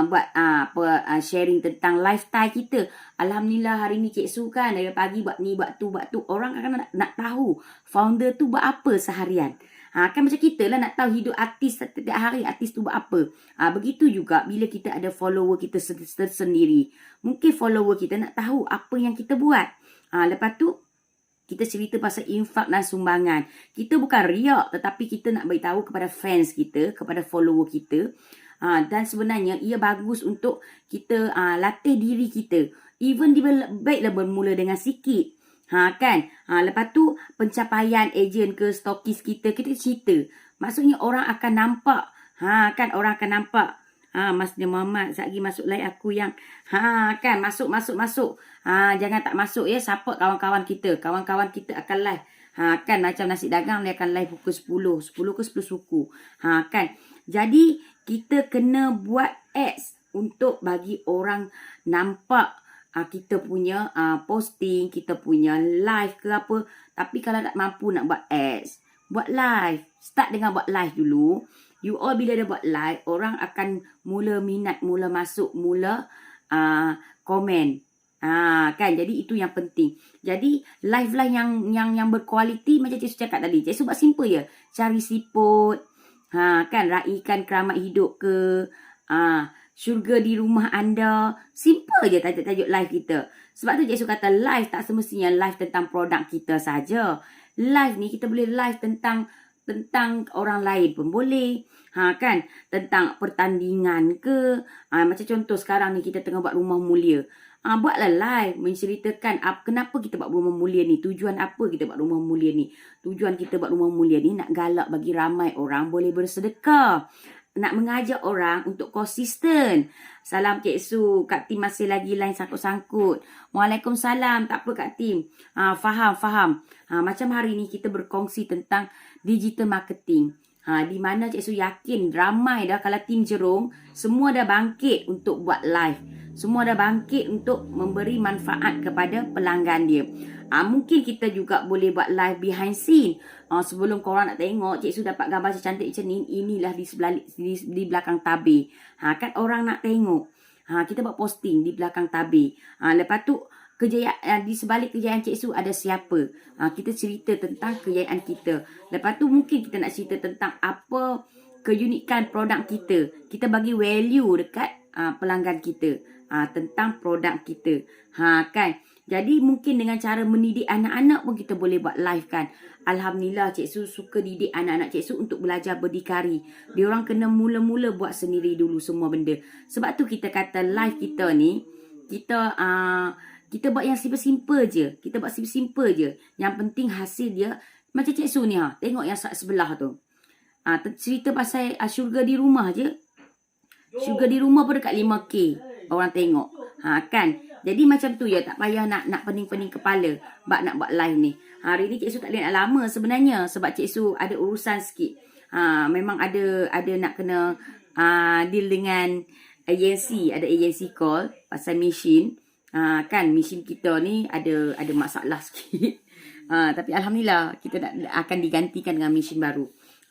buat sharing tentang lifestyle kita. Alhamdulillah hari ni Cik Su kan dari pagi buat ni, buat tu. Orang akan nak tahu founder tu buat apa seharian. Kan macam kita lah nak tahu hidup artis setiap hari, artis tu buat apa. Begitu juga bila kita ada follower kita sendiri. Mungkin follower kita nak tahu apa yang kita buat. Lepas tu kita cerita pasal infak dan sumbangan. Kita bukan riak, tetapi kita nak beritahu kepada fans kita, kepada follower kita. Dan sebenarnya ia bagus untuk kita latih diri kita. Even dia baiklah bermula dengan sikit. Kan? Lepas tu pencapaian ejen ke stokis kita cerita. Maksudnya orang akan nampak. Kan orang akan nampak. Mas Muhammad lagi masuk live aku yang kan masuk. Jangan tak masuk ya, support kawan-kawan kita. Kawan-kawan kita akan live. Kan macam nasi dagang dia akan live pukul 10 ke 10 suku. Kan. Jadi kita kena buat ads untuk bagi orang nampak kita punya posting, kita punya live ke apa. Tapi kalau tak mampu nak buat ads, buat live. Start dengan buat live dulu. You all bila dah buat live, orang akan mula minat, mula masuk, mula komen. Kan, jadi itu yang penting. Jadi live yang berkualiti macam Cik Su cakap tadi. Cik Su buat simple je. Cari siput, kan raikan keramat hidup ke, syurga di rumah anda. Simple je tajuk-tajuk live kita. Sebab tu Cik Su kata live tak semestinya live tentang produk kita saja. Live ni kita boleh live tentang orang lain pun boleh. Kan, tentang pertandingan ke. Macam contoh sekarang ni kita tengah buat rumah mulia. Buatlah live menceritakan kenapa kita buat rumah mulia ni. Tujuan apa kita buat rumah mulia ni. Tujuan kita buat rumah mulia ni nak galak bagi ramai orang boleh bersedekah. Nak mengajak orang untuk konsisten. Salam Cik Su. Kak Tim masih lagi line sangkut-sangkut. Waalaikumsalam. Tak apa Kak Tim. Faham. Macam hari ni kita berkongsi tentang digital marketing. Di mana Cik Su yakin ramai dah kalau tim Jerung semua dah bangkit untuk buat live. Semua dah bangkit untuk memberi manfaat kepada pelanggan dia. Mungkin kita juga boleh buat live behind scene. Sebelum korang nak tengok, Cik Su dapat gambar secantik macam ni. Inilah di belakang tabir. Kan orang nak tengok. Kita buat posting di belakang tabir. Lepas tu, kejayaan di sebalik kejayaan Cik Su ada siapa. Kita cerita tentang kejayaan kita. Lepas tu mungkin kita nak cerita tentang apa keunikan produk kita. Kita bagi value dekat pelanggan kita. Tentang produk kita. Kan. Jadi mungkin dengan cara mendidik anak-anak pun kita boleh buat live kan. Alhamdulillah Cik Su suka didik anak-anak Cik Su untuk belajar berdikari. Diorang kena mula-mula buat sendiri dulu semua benda. Sebab tu kita kata live kita ni, kita buat yang simple je. Kita buat simple je. Yang penting hasil dia. Macam Cik Su ni tengok yang sebelah tu. Cerita pasal syurga di rumah je. Syurga di rumah pun dekat 5K. Orang tengok. Kan. Jadi macam tu ya. Tak payah nak pening-pening kepala. Bak nak buat live ni. Hari ni Cik Su tak boleh nak lama sebenarnya. Sebab Cik Su ada urusan sikit. Memang ada nak kena deal dengan agensi. Ada agensi call. Pasal mesin. Kan mesin kita ni ada masalah sikit. Tapi Alhamdulillah kita akan digantikan dengan mesin baru.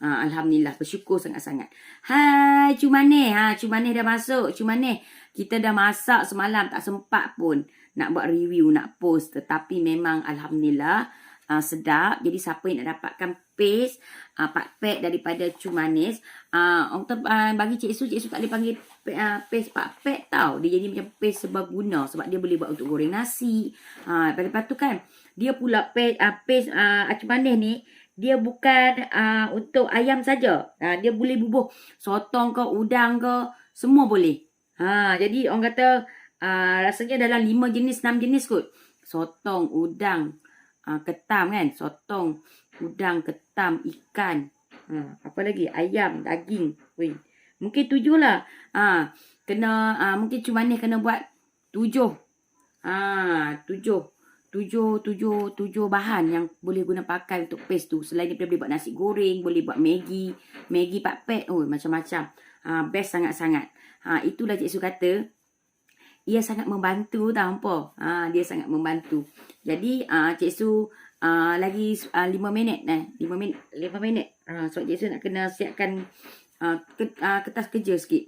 Alhamdulillah bersyukur sangat-sangat. Hai Cumaneh. Cumaneh dah masuk. Cumaneh kita dah masak semalam, tak sempat pun nak buat review, nak post. Tetapi memang Alhamdulillah sedap. Jadi siapa yang nak dapatkan paste pak daripada Cumanis, bagi Cik Su tak boleh panggil paste pak tau. Dia jadi macam paste serbaguna sebab dia boleh buat untuk goreng nasi. Lepas tu kan dia pula paste Cumanis ni dia bukan untuk ayam saja. Dia boleh bubuh sotong ke udang ke, semua boleh. Jadi orang kata rasanya dalam 5 jenis 6 jenis kot. Sotong, udang, ketam kan. Sotong, udang, ketam, ikan. Apa lagi? Ayam, daging. Mungkin 7 lah. Mungkin cuma ni kena buat 7. Tujuh bahan yang boleh guna pakai untuk paste tu. Selain daripada boleh buat nasi goreng, boleh buat Maggi pakpet, macam-macam. Best sangat-sangat. Itulah Cik Su kata, ia sangat membantu tau apa. Dia sangat membantu. Jadi Cik Su lagi 5 minit 5 minit. Sebab Cik Su nak kena siapkan kertas kerja sikit.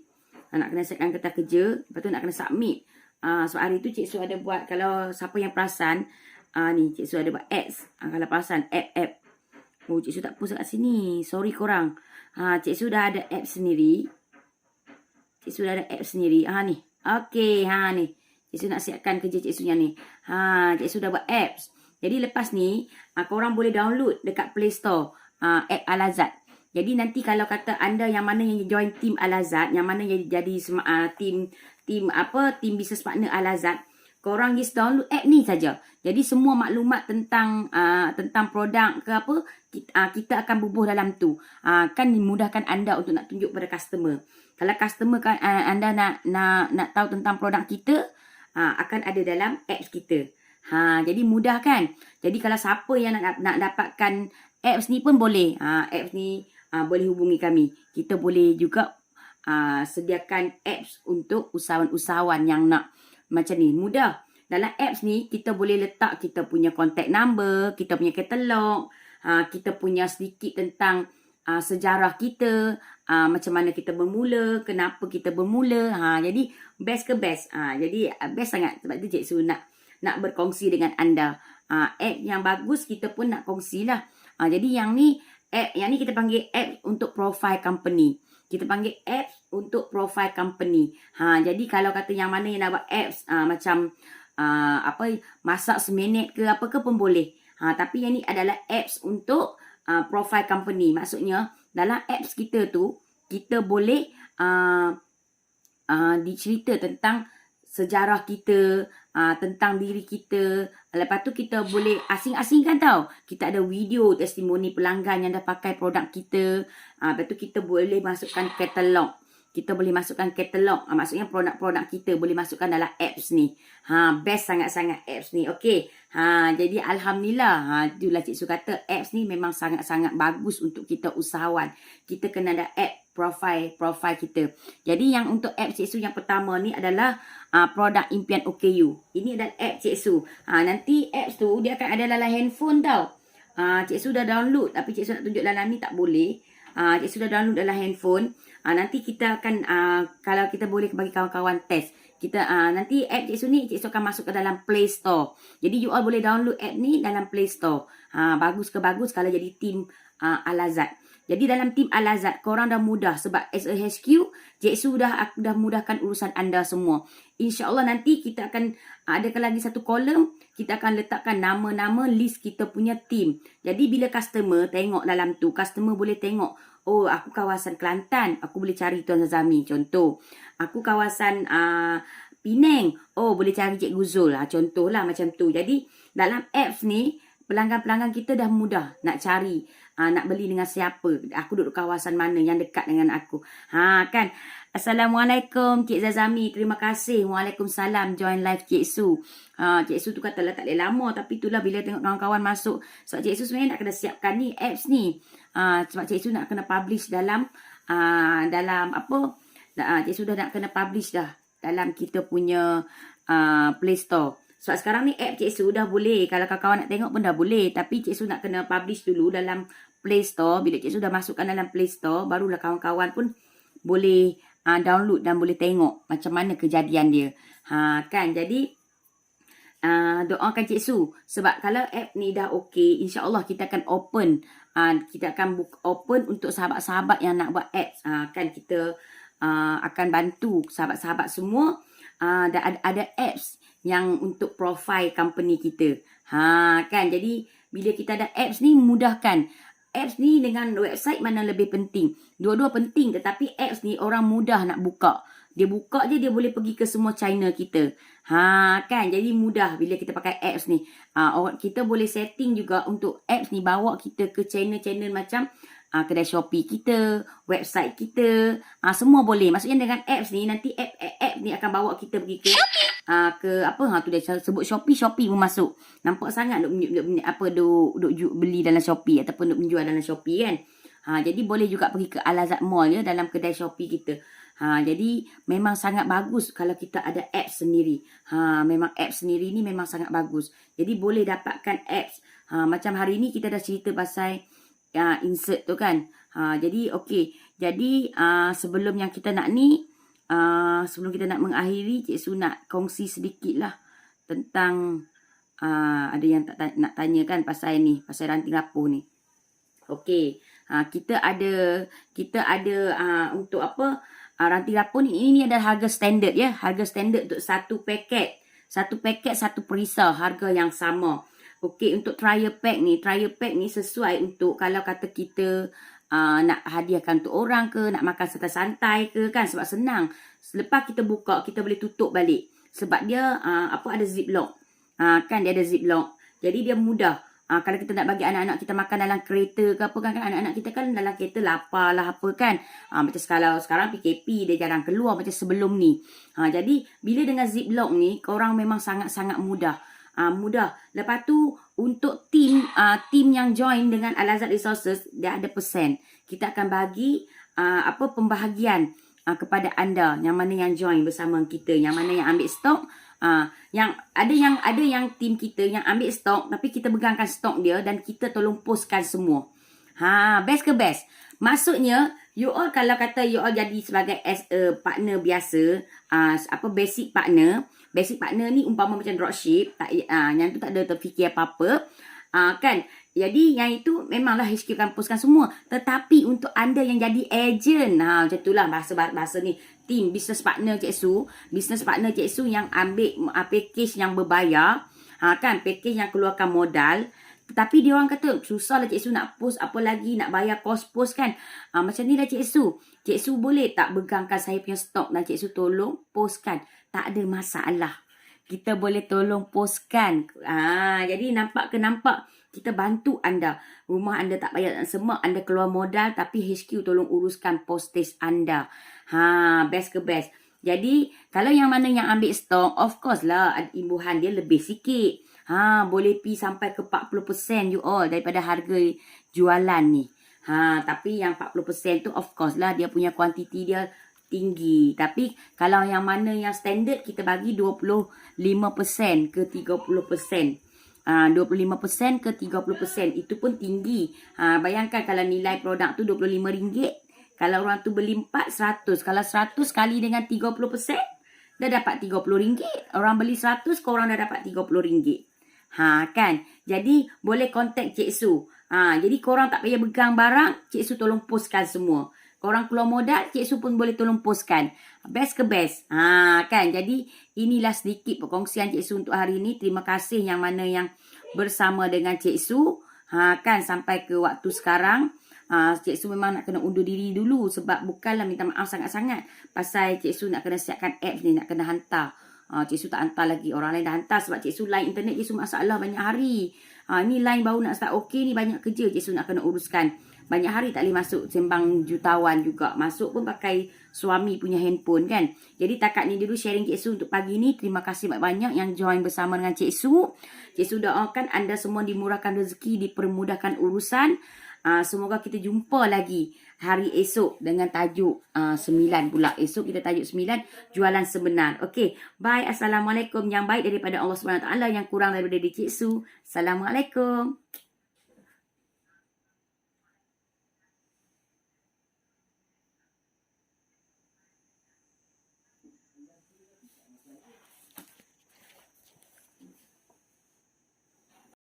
Nak kena siapkan kertas kerja, lepas tu nak kena submit. Sebab hari tu Cik Su ada buat, kalau siapa yang perasan, ni Cik Su ada buat ads. Kalau perasan, app. Cik Su tak post kat sini. Sorry korang. Cik Su dah ada app sendiri. Ni. Okey, ni. Cik Su nak siapkan kerja Cik Su yang ni. Cik Su dah buat apps. Jadi lepas ni, korang boleh download dekat Play Store app Al-Azad. Jadi nanti kalau kata anda yang mana yang join team Al-Azad, yang mana yang jadi team business partner Al-Azad, korang just download app ni saja. Jadi semua maklumat tentang produk ke apa, kita akan bubuh dalam tu. Kan memudahkan anda untuk nak tunjuk pada customer. Kalau customer kan anda nak tahu tentang produk kita, akan ada dalam apps kita. Jadi mudah kan? Jadi kalau siapa yang nak dapatkan apps ni pun boleh. Apps ni boleh hubungi kami. Kita boleh juga sediakan apps untuk usahawan-usahawan yang nak macam ni. Mudah. Dalam apps ni kita boleh letak kita punya contact number, kita punya katalog, kita punya sedikit tentang sejarah kita, macam mana kita bermula, kenapa kita bermula. Jadi best ke best. Jadi best sangat. Sebab tu Cik Su nak berkongsi dengan anda. App yang bagus kita pun nak kongsilah. Jadi yang ni kita panggil app untuk profile company. Kita panggil apps untuk profile company. Jadi kalau kata yang mana yang nak buat apps macam masak seminit ke apa ke pun boleh. Tapi yang ni adalah apps untuk profile company. Maksudnya dalam apps kita tu kita boleh dicerita tentang sejarah kita, tentang diri kita. Lepas tu kita boleh asing-asingkan tau. Kita ada video testimoni pelanggan yang dah pakai produk kita. Lepas tu kita boleh masukkan katalog. Maksudnya produk-produk kita boleh masukkan dalam apps ni. Best sangat-sangat apps ni. Okey. Jadi Alhamdulillah. Itulah Cik Su kata apps ni memang sangat-sangat bagus untuk kita usahawan. Kita kena ada app profile kita. Jadi yang untuk app Cik Su yang pertama ni adalah produk impian OKU. Ini adalah app Cik Su. Nanti apps tu dia akan ada dalam handphone tau. Cik Su dah download tapi Cik Su nak tunjuk dalam ni tak boleh. Cik Su dah download dalam handphone. Nanti kita akan kalau kita boleh bagi kawan-kawan test. Kita nanti app Cik Su ni Cik Su akan masuk ke dalam Play Store. Jadi you all boleh download app ni dalam Play Store. Bagus ke bagus kalau jadi team Al-Azad. Jadi dalam tim Al-Azad, korang dah mudah. Sebab as a HQ, Cik Su dah mudahkan urusan anda semua. InsyaAllah nanti kita akan adakan lagi satu kolom. Kita akan letakkan nama-nama list kita punya tim. Jadi bila customer tengok dalam tu, customer boleh tengok. Oh, aku kawasan Kelantan. Aku boleh cari Tuan Zazami, contoh. Aku kawasan Penang. Oh, boleh cari Cik Guzul. Contohlah macam tu. Jadi dalam apps ni, pelanggan-pelanggan kita dah mudah nak cari. Nak beli dengan siapa. Aku duduk kawasan mana yang dekat dengan aku. Kan. Assalamualaikum Cik Zazami. Terima kasih. Waalaikumsalam. Join live Cik Su. Cik Su tu katalah tak boleh lama. Tapi itulah bila tengok kawan-kawan masuk. Sebab Cik Su sebenarnya nak kena siapkan ni apps ni. Sebab Cik Su nak kena publish dalam Cik Su dah nak kena publish dah. Dalam kita punya Play Store. Sebab sekarang ni app Cik Su dah boleh. Kalau kawan-kawan nak tengok pun dah boleh. Tapi Cik Su nak kena publish dulu dalam Play Store. Bila Cik Su dah masukkan dalam Play Store, barulah kawan-kawan pun boleh download dan boleh tengok macam mana kejadian dia. Kan, jadi doakan Cik Su. Sebab kalau app ni dah okey, insyaAllah kita akan open. Kita akan open untuk sahabat-sahabat yang nak buat apps. Kan kita akan bantu sahabat-sahabat semua. Ada apps yang untuk profile company kita. Kan, jadi bila kita ada apps ni mudahkan. Apps ni dengan website mana lebih penting? Dua-dua penting, tetapi apps ni orang mudah nak buka. Dia buka je dia boleh pergi ke semua channel kita. Kan jadi mudah bila kita pakai apps ni. Kita boleh setting juga untuk apps ni bawa kita ke channel-channel macam kedai Shopee kita, website kita, semua boleh. Maksudnya dengan apps ni nanti app ni akan bawa kita pergi ke tu dia sebut Shopee pun masuk. Nampak sangat duk beli dalam Shopee ataupun duk menjual dalam Shopee kan. Jadi boleh juga pergi ke Al-Azhar Mall ya dalam kedai Shopee kita. Jadi memang sangat bagus kalau kita ada apps sendiri. Memang apps sendiri ni memang sangat bagus. Jadi boleh dapatkan apps. Macam hari ni kita dah cerita pasal insert tu kan. Jadi okey. Jadi sebelum yang kita nak ni, sebelum kita nak mengakhiri, Cik Su nak kongsi sedikit lah tentang ada yang nak tanya kan pasal ni, pasal ranting rapuh ni. Okey. Kita ada untuk apa? Ranting rapuh ni, ini adalah harga standard ya. Harga standard untuk satu paket, satu perisa, harga yang sama. Okey, untuk trial pack ni sesuai untuk kalau kata kita nak hadiahkan untuk orang ke, nak makan santai-santai ke kan, sebab senang. Selepas kita buka, kita boleh tutup balik. Sebab dia ada ziplock. Kan dia ada ziplock. Jadi dia mudah. Kalau kita nak bagi anak-anak kita makan dalam kereta ke apa kan, anak-anak kita kan dalam kereta lapar lah apa kan. Macam sekarang PKP dia jarang keluar macam sebelum ni. Jadi bila dengan ziplock ni, korang memang sangat-sangat mudah. Mudah. Lepas tu untuk team yang join dengan Al-Azhar Resources, dia ada persen. Kita akan bagi pembahagian kepada anda yang mana yang join bersama kita, yang mana yang ambil stok. Yang ada yang team kita yang ambil stok tapi kita pegangkan stok dia dan kita tolong postkan semua. Best ke best. Maksudnya you all kalau kata you all jadi sebagai as a partner biasa, basic partner. Basic partner ni umpama macam dropship, yang tu tak ada terfikir apa-apa. Kan? Jadi yang itu memanglah HQ akan postkan semua. Tetapi untuk anda yang jadi agent, macam itulah bahasa ni. Team business partner Cik Su. Business partner Cik Su yang ambil package yang berbayar. Kan? Package yang keluarkan modal. Tetapi dia orang kata, susah lah Cik Su nak post apa lagi, nak bayar kos post kan. Macam ni lah Cik Su. Cik Su boleh tak begangkan saya punya stok dan Cik Su tolong postkan. Tak ada masalah. Kita boleh tolong postkan. Jadi nampak kita bantu anda. Rumah anda tak bayar semak, anda keluar modal tapi HQ tolong uruskan postage anda. Best ke best. Jadi kalau yang mana yang ambil stok, of course lah imbuhan dia lebih sikit. Boleh pi sampai ke 40% you all daripada harga jualan ni. Tapi yang 40% tu of course lah dia punya kuantiti dia tinggi. Tapi kalau yang mana yang standard kita bagi 25% ke 30%. 25% ke 30%. Itu pun tinggi. Bayangkan kalau nilai produk tu RM25. Kalau orang tu beli 4, 100. Kalau 100 kali dengan 30%, dah dapat RM30. Orang beli 100, korang dah dapat RM30. Kan? Jadi boleh contact Cik Su. Jadi korang tak payah pegang barang, Cik Su tolong postkan semua. Korang keluar modal, Cik Su pun boleh tolong postkan. Best ke best. Kan? Jadi inilah sedikit perkongsian Cik Su untuk hari ini. Terima kasih yang mana yang bersama dengan Cik Su. Kan? Sampai ke waktu sekarang. Cik Su memang nak kena undur diri dulu. Sebab bukanlah minta maaf sangat-sangat. Pasal Cik Su nak kena siapkan apps ni. Nak kena hantar. Cik Su tak hantar lagi. Orang lain dah hantar. Sebab Cik Su line internet Cik Su masalah banyak hari. Ni line baru nak start okey ni. Banyak kerja Cik Su nak kena uruskan. Banyak hari tak boleh masuk sembang jutawan juga. Masuk pun pakai suami punya handphone kan. Jadi takat ni dulu sharing Cik Su untuk pagi ni. Terima kasih banyak-banyak yang join bersama dengan Cik Su. Cik Su doakan anda semua dimurahkan rezeki, dipermudahkan urusan. Semoga kita jumpa lagi hari esok dengan tajuk 9 pula. Esok kita tajuk 9, jualan sebenar. Okey, bye. Assalamualaikum. Yang baik daripada Allah SWT, yang kurang daripada Cik Su. Assalamualaikum.